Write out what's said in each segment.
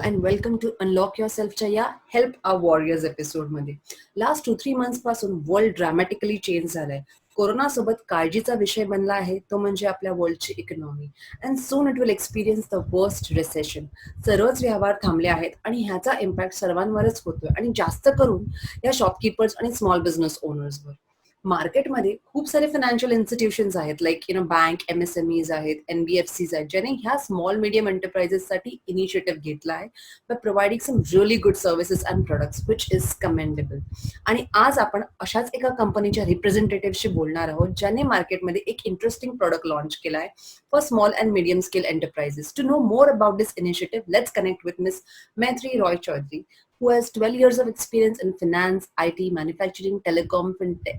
And welcome to unlock your सेल्फच्या या help our warriors एपिसोडमध्ये. लास्ट 2-3 मंथ्स पासून वर्ल्ड ड्रॅमॅटिकली चेंज झालंय. कोरोनासोबत काळजीचा विषय बनला आहे तो म्हणजे आपल्या वर्ल्डची economy. And soon it will experience the worst recession. सर्वच व्यवहार थांबले आहेत आणि ह्याचा इम्पॅक्ट सर्वांवरच होतोय आणि जास्त करून या शॉपकीपर्स आणि स्मॉल बिझनेस ओनर्सवर. मार्केटमध्ये खूप सारे फायनान्शियल इन्स्टिट्यूशन्स आहेत, लाईक बँक, MSMEs आहेत, NBFCs आहेत, ज्याने ह्या स्मॉल मीडियम एंटरप्राइजेससाठी इनिशिएटिव्ह घेतला आहे by providing some really good services and products which is commendable. आणि आज आपण अशाच एका कंपनीच्या रिप्रेझेंटेटिव्हशी बोलणार आहोत ज्याने मार्केटमध्ये एक इंटरेस्टिंग प्रोडक्ट लॉन्च केला आहे for small and medium scale enterprises. To know more about this initiative, let's connect with Ms. Maitri Roy Chaudhary, who has 12 years of experience in finance, IT, manufacturing, telecom, fintech.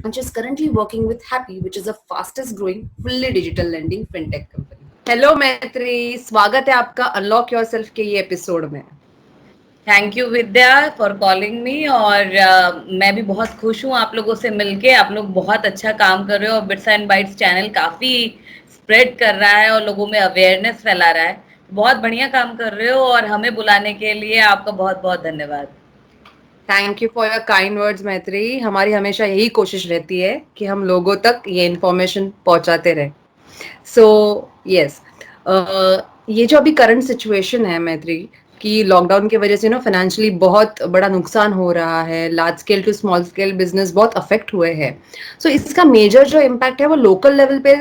And she's currently working with Happy, which is the fastest growing, fully digital lending fintech company. Hello मैत्री, स्वागत है आपका unlock your self के ये episode में. Thank you Vidya for calling me. और मैं भी बहुत खुश हूँ आप लोगों से मिलके. आप लोग बहुत अच्छा काम कर रहे हो और बिट्स एंड बाइट्स चैनल काफ़ी स्प्रेड कर रहा है और लोगों में अवेयरनेस फैला रहा है. बहुत बढ़िया काम कर रहे हो और हमें बुलाने के लिए आपका बहुत बहुत धन्यवाद. Thank you for your kind words मैत्री. हमारी हमेशा यही कोशिश रहती है कि हम लोगों तक ये इन्फॉर्मेशन पहुंचाते रहे. सो यस, ये जो अभी करंट सिचुएशन है मैत्री, कि लॉकडाउन की वजह से फाइनेंशियली बहुत बड़ा नुकसान हो रहा है, large scale to small scale business बहुत अफेक्ट हुए हैं. सो इसका मेजर जो इम्पैक्ट है वो लोकल लेवल पे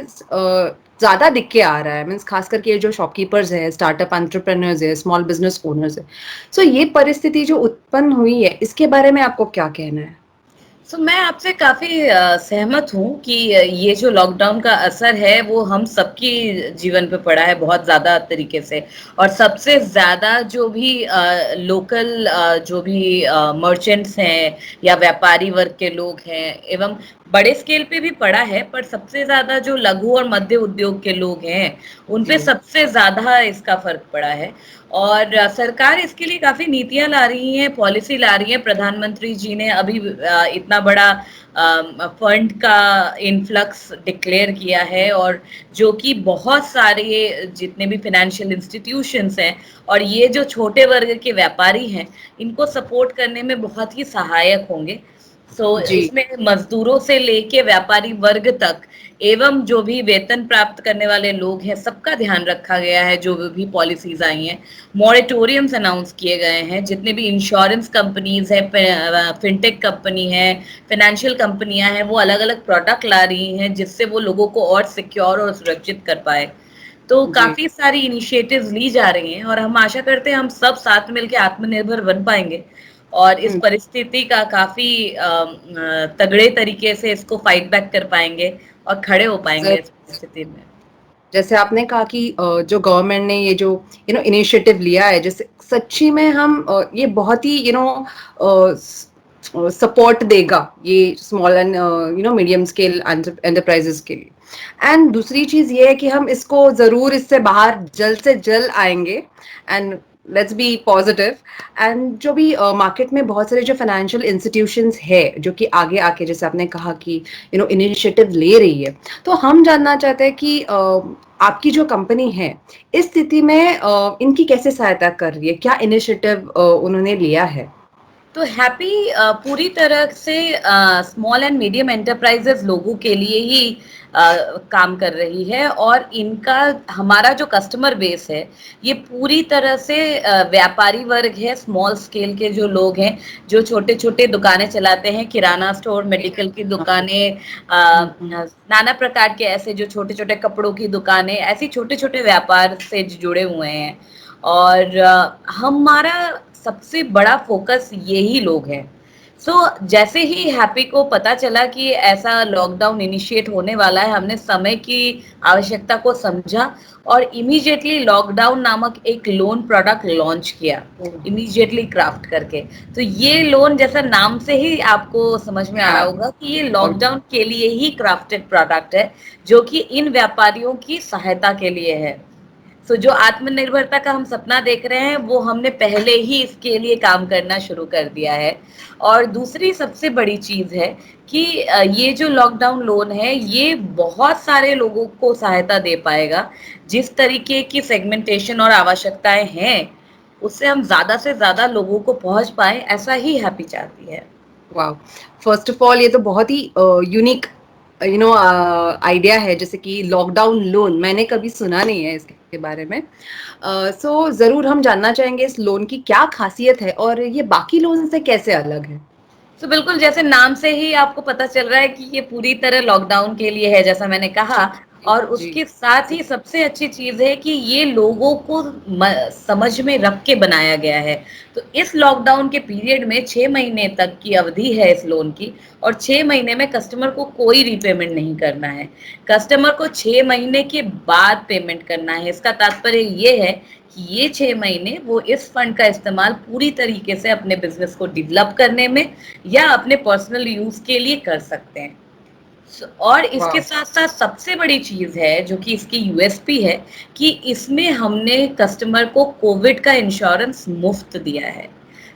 ज्यादा दिख के आ रहा है. मीन्स खास करके ये जो शॉपकीपर्स है, स्टार्टअप एंटरप्रेन्योर्स है, स्मॉल बिजनेस ओनर्स है. सो ये परिस्थिति जो उत्पन्न हुई है इसके बारे में आपको क्या कहना है? मैं आपसे काफ़ी सहमत हूँ कि ये जो लॉकडाउन का असर है वो हम सबकी जीवन पे पड़ा है बहुत ज़्यादा तरीके से. और सबसे ज़्यादा जो भी लोकल जो भी मर्चेंट्स हैं या व्यापारी वर्ग के लोग हैं एवं बड़े स्केल पे भी पड़ा है, पर सबसे ज़्यादा जो लघु और मध्य उद्योग के लोग हैं उन पे सबसे ज़्यादा इसका फर्क पड़ा है. और सरकार इसके लिए काफ़ी नीतियां ला रही हैं, पॉलिसी ला रही है. प्रधानमंत्री जी ने अभी इतना बड़ा फंड का इन्फ्लक्स डिक्लेयर किया है और जो कि बहुत सारे जितने भी फाइनेंशियल इंस्टीट्यूशंस हैं और ये जो छोटे वर्ग के व्यापारी हैं इनको सपोर्ट करने में बहुत ही सहायक होंगे. इसमें मजदूरों से लेके व्यापारी वर्ग तक एवं जो भी वेतन प्राप्त करने वाले लोग हैं सबका ध्यान रखा गया है. जो भी पॉलिसीज आई हैं, मॉरेटोरियम्स अनाउंस किए गए हैं. जितने भी इंश्योरेंस कंपनीज हैं, फिनटेक कंपनी है, फाइनेंशियल कंपनियां हैं, वो अलग अलग प्रोडक्ट ला रही हैं जिससे वो लोगों को और सिक्योर और सुरक्षित कर पाए. तो काफी सारी इनिशिएटिव्स ली जा रही हैं और हम आशा करते हैं हम सब साथ मिलकर आत्मनिर्भर बन पाएंगे और इस परिस्थिति का काफी तगड़े तरीके से इसको फाइट बैक कर पाएंगे और खड़े हो पाएंगे इस परिस्थिति में. जैसे आपने कहा कि जो गवर्नमेंट ने ये जो इनिशिएटिव लिया है, जैसे सच्ची में हम ये बहुत ही सपोर्ट देगा ये small and medium scale enterprises के लिए. एंड दूसरी चीज ये है कि हम इसको जरूर इससे बाहर जल्द से जल्द आएंगे. And let's be positive. And जो भी मार्केट में बहुत सारे जो फाइनेंशियल इंस्टीट्यूशंस है जो कि आगे आके, जैसे आपने कहा कि इनिशिएटिव ले रही है, तो हम जानना चाहते हैं कि आपकी जो कंपनी है इस स्थिति में इनकी कैसे सहायता कर रही है, क्या इनिशिएटिव उन्होंने लिया है? तो हैप्पी पूरी तरह से स्मॉल एंड मीडियम एंटरप्राइजेस लोगों के लिए ही काम कर रही है और इनका हमारा जो कस्टमर बेस है ये पूरी तरह से व्यापारी वर्ग है. स्मॉल स्केल के जो लोग हैं जो छोटे छोटे दुकानें चलाते हैं, किराना स्टोर, मेडिकल की दुकानें, नाना प्रकार के ऐसे जो छोटे छोटे कपड़ों की दुकानें, ऐसी छोटे छोटे व्यापार से जुड़े हुए हैं. और हमारा सबसे बड़ा फोकस यही लोग हैं. जैसे ही हैप्पी को पता चला कि ऐसा लॉकडाउन इनिशिएट होने वाला है, हमने समय की आवश्यकता को समझा और इमीडिएटली लॉकडाउन नामक एक लोन प्रोडक्ट लॉन्च किया, इमीडिएटली क्राफ्ट करके. तो ये लोन, जैसा नाम से ही आपको समझ में आ रहा होगा कि ये लॉकडाउन के लिए ही क्राफ्टेड प्रोडक्ट है जो कि इन व्यापारियों की सहायता के लिए है. तो जो आत्मनिर्भरता का हम सपना देख रहे हैं वो हमने पहले ही इसके लिए काम करना शुरू कर दिया है। और दूसरी सबसे बड़ी चीज है कि ये जो लॉकडाउन लोन है ये बहुत सारे लोगों को सहायता दे पाएगा। जिस तरीके की सेगमेंटेशन और आवश्यकताएं हैं उससे हम ज्यादा से ज्यादा लोगों को पहुंच पाए, ऐसा ही हैप्पी चाहती है। वाह! फर्स्ट ऑफ ऑल ये तो बहुत ही यूनिक आइडिया है, जैसे कि लॉकडाउन लोन मैंने कभी सुना नहीं है इसके बारे में। सो ज़रूर हम जानना चाहेंगे इस लोन की क्या ख़ासियत है और ये बाकी लोन से कैसे अलग है? तो बिल्कुल जैसे नाम से ही आपको पता चल रहा है कि ये पूरी तरह लॉकडाउन के लिए है, जैसा मैंने कहा। जी, और जी। उसके साथ ही सबसे अच्छी चीज है कि ये लोगों को समझ में रख के बनाया गया है। तो इस लॉकडाउन के पीरियड में 6 महीने तक की अवधि है इस लोन की। और 6 महीने में कस्टमर को कोई रीपेमेंट नहीं करना है। कस्टमर को 6 महीने के बाद पेमेंट करना है। इसका तात्पर्य ये है कि ये 6 महीने वो इस फंड का इस्तेमाल पूरी तरीके से अपने बिजनेस को डेवलप करने में या अपने पर्सनल यूज के लिए कर सकते हैं। और इसके वाह! साथ साथ सबसे बड़ी चीज है जो कि इसकी यूएसपी है कि इसमें हमने कस्टमर को कोविड का इंश्योरेंस मुफ्त दिया है।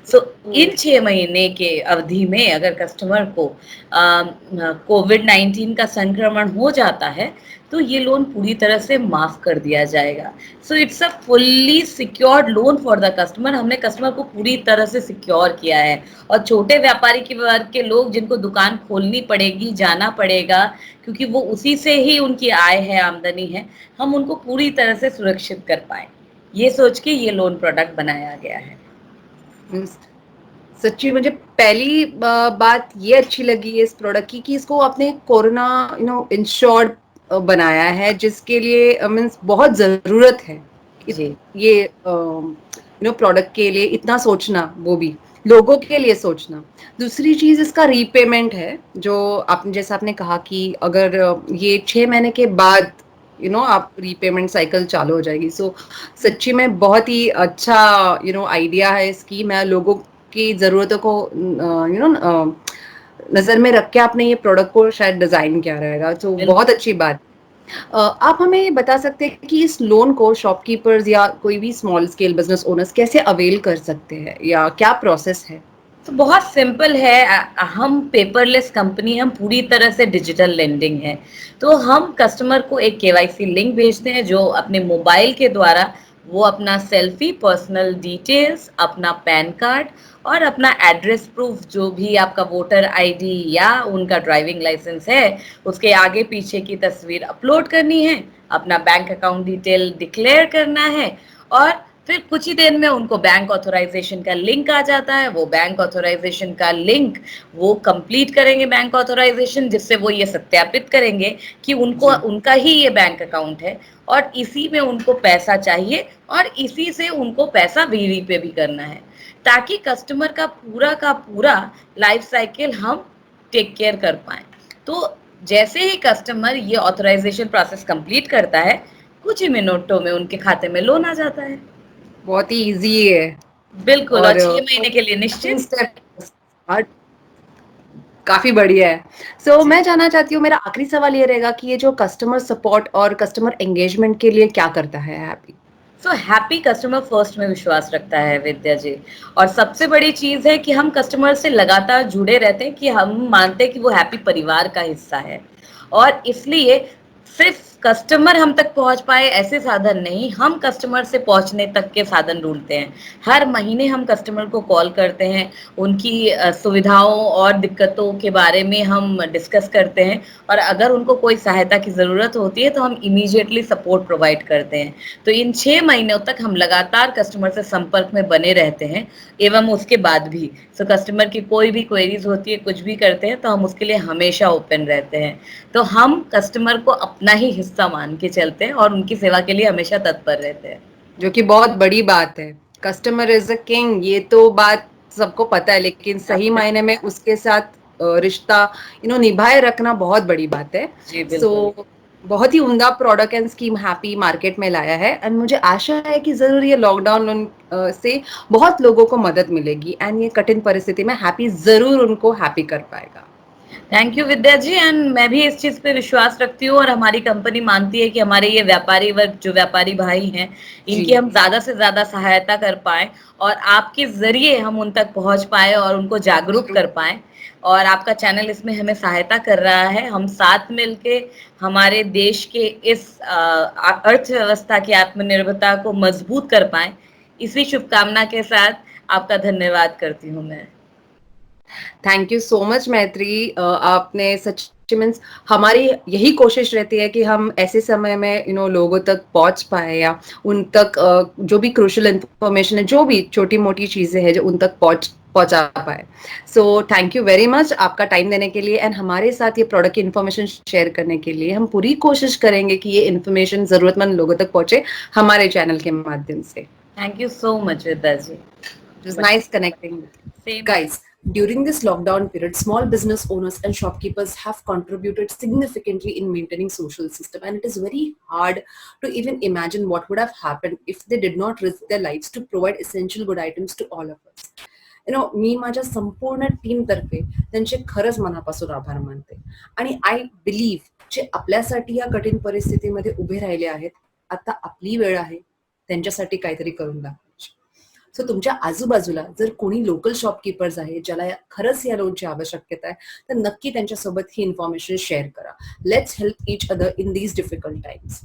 सो ओह! इन 6 महीने के अवधि में अगर कस्टमर को कोविड-19 का संक्रमण हो जाता है तो ये लोन पूरी तरह से माफ कर दिया जाएगा। So it's a fully secured loan for the customer. हमने कस्टमर को पूरी तरह से सिक्योर किया है। और छोटे व्यापारी के वर्ग के लोग जिनको दुकान खोलनी पड़ेगी, जाना पड़ेगा, क्योंकि वो उसी से ही उनकी आय है, आमदनी है, हम उनको पूरी तरह से सुरक्षित कर पाए, ये सोच के ये लोन प्रोडक्ट बनाया गया है। मीन्स सच्ची मुझे पहली बात ये अच्छी लगी है इस प्रोडक्ट की कि इसको आपने कोरोना इंश्योर्ड बनाया है, जिसके लिए मीन्स बहुत ज़रूरत है। जी, ये प्रोडक्ट के लिए इतना सोचना, वो भी लोगों के लिए सोचना। दूसरी चीज़ इसका रीपेमेंट है, जो आपने जैसा आपने कहा कि अगर ये 6 महीने के बाद आप रीपेमेंट साइकिल चालू हो जाएगी। सो सच्ची में बहुत ही अच्छा आइडिया है इसकी। मैं लोगों की ज़रूरतों को नज़र में रख के आपने ये प्रोडक्ट को शायद डिज़ाइन किया रहेगा, तो बहुत बिल्कुल। अच्छी बात। आप हमें ये बता सकते हैं कि इस लोन को शॉपकीपर्स या कोई भी स्मॉल स्केल बिज़नेस ओनर्स कैसे अवेल कर सकते हैं या क्या प्रोसेस है? तो बहुत सिंपल है। हम पेपरलेस कंपनी, हम पूरी तरह से डिजिटल लेंडिंग है। तो हम कस्टमर को एक केवाईसी लिंक भेजते हैं जो अपने मोबाइल के द्वारा वो अपना सेल्फी, पर्सनल डिटेल्स, अपना पैन कार्ड और अपना एड्रेस प्रूफ, जो भी आपका वोटर आईडी या उनका ड्राइविंग लाइसेंस है, उसके आगे पीछे की तस्वीर अपलोड करनी है, अपना बैंक अकाउंट डिटेल डिक्लेयर करना है। और फिर कुछ ही देर में उनको बैंक ऑथराइजेशन का लिंक आ जाता है। वो बैंक ऑथराइजेशन का लिंक वो कंप्लीट करेंगे, बैंक ऑथराइजेशन, जिससे वो ये सत्यापित करेंगे कि उनको जी। उनका ही ये बैंक अकाउंट है और इसी में उनको पैसा चाहिए और इसी से उनको पैसा रीपे भी करना है, ताकि कस्टमर का पूरा लाइफ साइकिल हम टेक केयर कर पाए। तो जैसे ही कस्टमर ये ऑथराइजेशन प्रोसेस कंप्लीट करता है, कुछ ही मिनटों में उनके खाते में लोन आ जाता है। बहुत ही ईज़ी है बिल्कुल। और और 6 महीने के लिए निश्चित। स्टेप काफ़ी बढ़िया है। सो जी। मैं जानना चाहती हूँ, मेरा आखिरी सवाल ये रहेगा कि ये जो कस्टमर सपोर्ट और कस्टमर एंगेजमेंट के लिए क्या करता है happy? So happy customer first में विश्वास रखता है विद्या जी। और सबसे बड़ी चीज है कि हम कस्टमर से लगातार जुड़े रहते हैं, कि हम मानते हैं कि वो हैप्पी परिवार का हिस्सा है। और इसलिए सिर्फ कस्टमर हम तक पहुंच पाए ऐसे साधन नहीं, हम कस्टमर से पहुंचने तक के साधन ढूंढते हैं। हर महीने हम कस्टमर को कॉल करते हैं, उनकी सुविधाओं और दिक्कतों के बारे में हम डिस्कस करते हैं। और अगर उनको कोई सहायता की ज़रूरत होती है तो हम इमीडिएटली सपोर्ट प्रोवाइड करते हैं। तो इन 6 महीनों तक हम लगातार कस्टमर से संपर्क में बने रहते हैं, एवं उसके बाद भी। सो कस्टमर की कोई भी क्वेरीज होती है, कुछ भी करते हैं, तो हम उसके लिए हमेशा ओपन रहते हैं। तो हम कस्टमर को अपना ही हिस्सा मान के चलते हैं और उनकी सेवा के लिए हमेशा तत्पर रहते हैं। जो कि बहुत बड़ी बात है। कस्टमर इज़ अ किंग, ये तो बात सबको पता है, लेकिन सही मायने में उसके साथ रिश्ता निभाए रखना बहुत बड़ी बात है। जी सो बिल्कुल। बहुत ही उम्दा product and scheme happy market में लाया है एंड मुझे आशा है कि ज़रूर ये लॉकडाउन से बहुत लोगों को मदद मिलेगी एंड ये कठिन परिस्थिति में हैप्पी ज़रूर उनको हैप्पी कर पाएगा। Thank you Vidya ji. And मैं भी इस चीज पे विश्वास रखती हूँ और हमारी कंपनी मानती है कि हमारे ये व्यापारी वर्ग, जो व्यापारी भाई हैं, जी इनकी हम ज्यादा से ज्यादा सहायता कर पाए और आपके जरिए हम उन तक पहुंच पाए और उनको जागरूक जरूर। कर पाए। और आपका चैनल इसमें हमें सहायता कर रहा है। हम साथ मिलके हमारे देश के इस अर्थव्यवस्था की आत्मनिर्भरता को मजबूत कर पाए, इसी शुभकामना के साथ आपका धन्यवाद करती हूँ मैं। थैंक यू सो मच मैत्री। आपने सच मीन्स हमारी यही कोशिश रहती है कि हम ऐसे समय में लोगों तक पहुंच पाए या उन तक जो भी क्रूशियल इंफॉर्मेशन है, जो भी छोटी मोटी चीजें हैं, जो उन तक पहुंचा पाए। So thank you very much आपका टाइम देने के लिए एंड हमारे साथ ये प्रोडक्ट की इन्फॉर्मेशन शेयर करने के लिए। हम पूरी कोशिश करेंगे कि ये इन्फॉर्मेशन जरूरतमंद लोगों तक पहुंचे हमारे चैनल के माध्यम से। Thank you so much Vidya ji. It was nice connecting with you. Same. Guys, during this lockdown period, small business owners and shopkeepers have contributed significantly in maintaining social system, and it is very hard to even imagine what would have happened if they did not risk their lives to provide essential good items to all of us. मी माझ्या संपूर्ण team तर्फे त्यांचे खरंच मनापासून आभार मानते आणि I believe जे आपल्यासाठी या कठीण परिस्थितीमध्ये उभे राहिले आहेत, आता आपली वेळ आहे त्यांच्यासाठी काहीतरी करून दाखवायची. सो तुमच्या आजूबाजूला जर कोणी लोकल शॉपकीपर्स आहे ज्याला खरंच या लोनची आवश्यकता आहे, तर नक्की त्यांच्यासोबत ही इन्फॉर्मेशन शेअर करा. Let's help each other in these difficult times.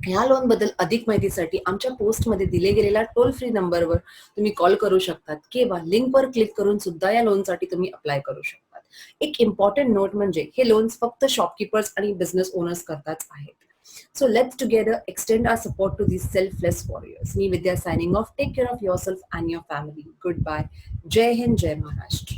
ह्या लोन बद्दल अधिक माहितीसाठी आमच्या पोस्टमध्ये दिले गेलेल्या टोल फ्री नंबरवर तुम्ही कॉल करू शकतात किंवा लिंकवर क्लिक करून सुद्धा या लोनसाठी तुम्ही अप्लाय करू शकतात. एक इम्पॉर्टंट नोट म्हणजे हे लोन्स फक्त शॉपकीपर्स आणि बिझनेस ओनर्स करताच आहेत. So let's together extend our support to these selfless warriors. Me Vidya signing off. Take care of yourself and your family. Goodbye. Jai Hind, Jai Maharashtra.